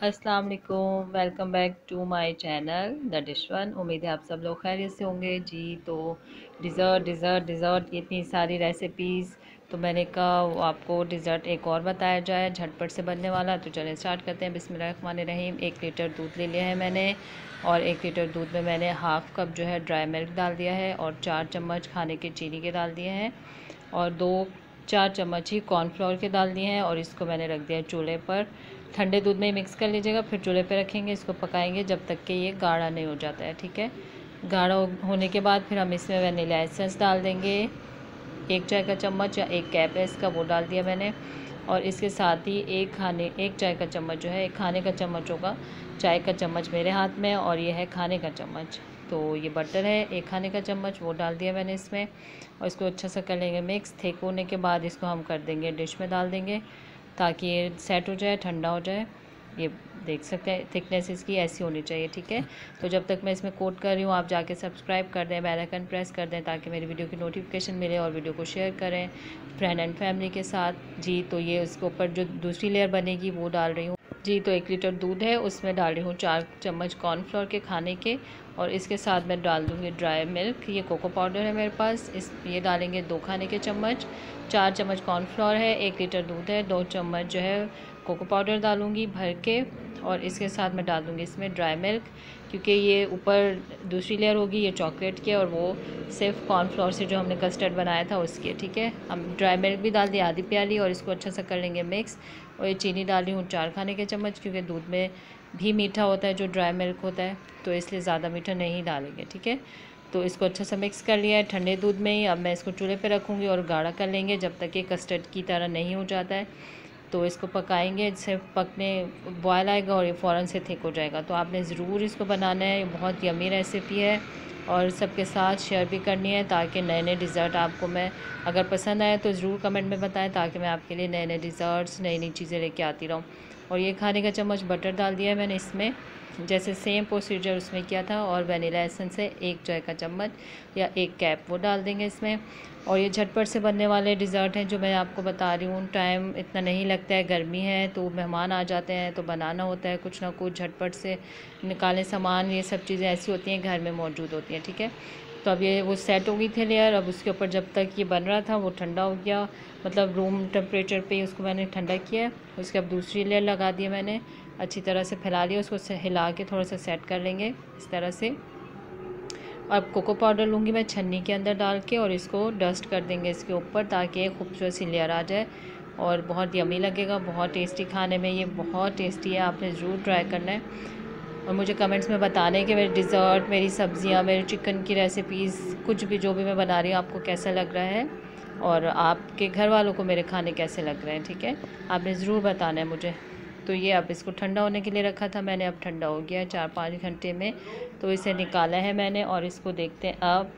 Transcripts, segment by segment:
अस्सलाम वालेकुम, welcome back to my channel the dish one. उम्मीद है आप सब लोग खैरियत से होंगे जी। तो डिज़र्ट की इतनी सारी रेसिपीज़, तो मैंने कहा आपको डिज़र्ट एक और बताया जाए झटपट से बनने वाला। तो चलें स्टार्ट करते हैं। बिस्मिल्लाहिर्रहमानिर्रहीम। 1 लीटर दूध ले लिया है मैंने, और 1 लीटर दूध में मैंने हाफ़ कप जो है ड्राई मिल्क डाल दिया है, और 4 चम्मच खाने के चीनी के डाल दिए हैं, और 2-4 चम्मच ही कॉर्नफ्लोर के डाल दिए हैं। और इसको मैंने रख दिया चूल्हे पर। ठंडे दूध में ही मिक्स कर लीजिएगा, फिर चूल्हे पे रखेंगे, इसको पकाएंगे जब तक कि ये गाढ़ा नहीं हो जाता है। ठीक है, गाढ़ा होने के बाद फिर हम इसमें वनीला एसेंस डाल देंगे। 1 चाय का चम्मच या 1 कैप है इसका, वो डाल दिया मैंने। और इसके साथ ही एक चाय का चम्मच जो है, एक खाने का चम्मच होगा, चाय का चम्मच मेरे हाथ में और ये है खाने का चम्मच। तो ये बटर है 1 खाने का चम्मच, वो डाल दिया मैंने इसमें। और इसको अच्छा सा कर लेंगे मिक्स। थिक होने के बाद इसको हम कर देंगे डिश में डाल देंगे, ताकि ये सेट हो जाए, ठंडा हो जाए। ये देख सकते हैं थिकनेस इसकी ऐसी होनी चाहिए। ठीक है, तो जब तक मैं इसमें कोट कर रही हूँ, आप जाके सब्सक्राइब कर दें, बेल आइकन प्रेस कर दें, ताकि मेरी वीडियो की नोटिफिकेशन मिले, और वीडियो को शेयर करें फ्रेंड एंड फैमिली के साथ जी। तो ये उसके ऊपर जो दूसरी लेयर बनेगी वो डाल रही हूँ जी। तो 1 लीटर दूध है, उसमें डाल रही हूँ 4 चम्मच कॉर्नफ्लोर के खाने के, और इसके साथ मैं डाल दूँगी ड्राई मिल्क। ये कोको पाउडर है मेरे पास, ये डालेंगे 2 खाने के चम्मच। 4 चम्मच कॉर्नफ्लोर है, 1 लीटर दूध है, 2 चम्मच जो है कोको पाउडर डालूँगी भर के। और इसके साथ मैं डाल दूँगी इसमें ड्राई मिल्क, क्योंकि ये ऊपर दूसरी लेयर होगी ये चॉकलेट की, और वो सिर्फ कॉर्नफ्लोर से जो हमने कस्टर्ड बनाया था उसकी। ठीक है, हम ड्राई मिल्क भी डाल दिया आधी प्याली, और इसको अच्छा सा कर लेंगे मिक्स। और ये चीनी डाल रही हूँ 4 खाने के चम्मच, क्योंकि दूध में भी मीठा होता है जो ड्राई मिल्क होता है, तो इसलिए ज़्यादा मीठा नहीं डालेंगे। ठीक है, तो इसको अच्छा सा मिक्स कर लिया है ठंडे दूध में ही। अब मैं इसको चूल्हे पे रखूँगी और गाढ़ा कर लेंगे जब तक ये कस्टर्ड की तरह नहीं हो जाता है। तो इसको पकाएंगे, सिर्फ पकने बॉयल आएगा और ये फ़ौरन से थिक हो जाएगा। तो आपने ज़रूर इसको बनाना है, ये बहुत यमी रेसिपी है, और सबके साथ शेयर भी करनी है, ताकि नए नए डिज़र्ट आपको मैं अगर पसंद आए तो ज़रूर कमेंट में बताएं, ताकि मैं आपके लिए नए नए डिज़र्ट्स नई नई चीज़ें लेके आती रहूँ। और ये खाने का चम्मच बटर डाल दिया है मैंने इसमें, जैसे सेम प्रोसीजर उसमें किया था। और वनीला एसेंस है 1 चाय का चम्मच या 1 कैप, वो डाल देंगे इसमें। और ये झटपट से बनने वाले डिज़र्ट हैं जो मैं आपको बता रही हूँ। टाइम इतना नहीं लगता है, गर्मी है तो मेहमान आ जाते हैं, तो बनाना होता है कुछ ना कुछ, झटपट से निकालें सामान। ये सब चीज़ें ऐसी होती हैं घर में मौजूद होती हैं। ठीक है, तो अब ये वो सेट हो गई थी लेयर। अब उसके ऊपर जब तक ये बन रहा था वो ठंडा हो गया, मतलब रूम टेम्परेचर पे ही उसको मैंने ठंडा किया है। उसके अब दूसरी लेयर लगा दी मैंने, अच्छी तरह से फैला लिया, उसको हिला के थोड़ा सा सेट कर लेंगे इस तरह से। अब कोको पाउडर लूँगी मैं छन्नी के अंदर डाल के, और इसको डस्ट कर देंगे इसके ऊपर, ताकि एक खूबसूरत सी लेयर आ जाए, और बहुत यमी लगेगा, बहुत टेस्टी खाने में। ये बहुत टेस्टी है, आपने ज़रूर ट्राई करना है। और मुझे कमेंट्स में बताना है कि मेरे डिज़र्ट, मेरी सब्ज़ियाँ, मेरे चिकन की रेसिपीज़, कुछ भी जो भी मैं बना रही हूँ आपको कैसा लग रहा है, और आपके घर वालों को मेरे खाने कैसे लग रहे हैं। ठीक है, आपने ज़रूर बताना है मुझे। तो ये अब इसको ठंडा होने के लिए रखा था मैंने, अब ठंडा हो गया है 4-5 घंटे में। तो इसे निकाला है मैंने, और इसको देखते हैं अब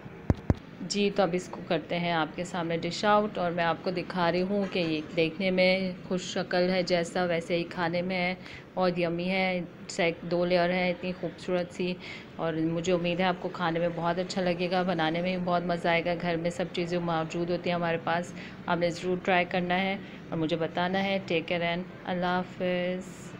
जी। तो अब इसको करते हैं आपके सामने डिश आउट, और मैं आपको दिखा रही हूँ कि ये देखने में खुश शक्ल है जैसा, वैसे ही खाने में है, और यमी है। 2 लेयर है इतनी खूबसूरत सी, और मुझे उम्मीद है आपको खाने में बहुत अच्छा लगेगा, बनाने में भी बहुत मज़ा आएगा। घर में सब चीज़ें मौजूद होती हैं हमारे पास, आपने ज़रूर ट्राई करना है और मुझे बताना है। टेक केयर एंड अल्लाह हाफ़िज़।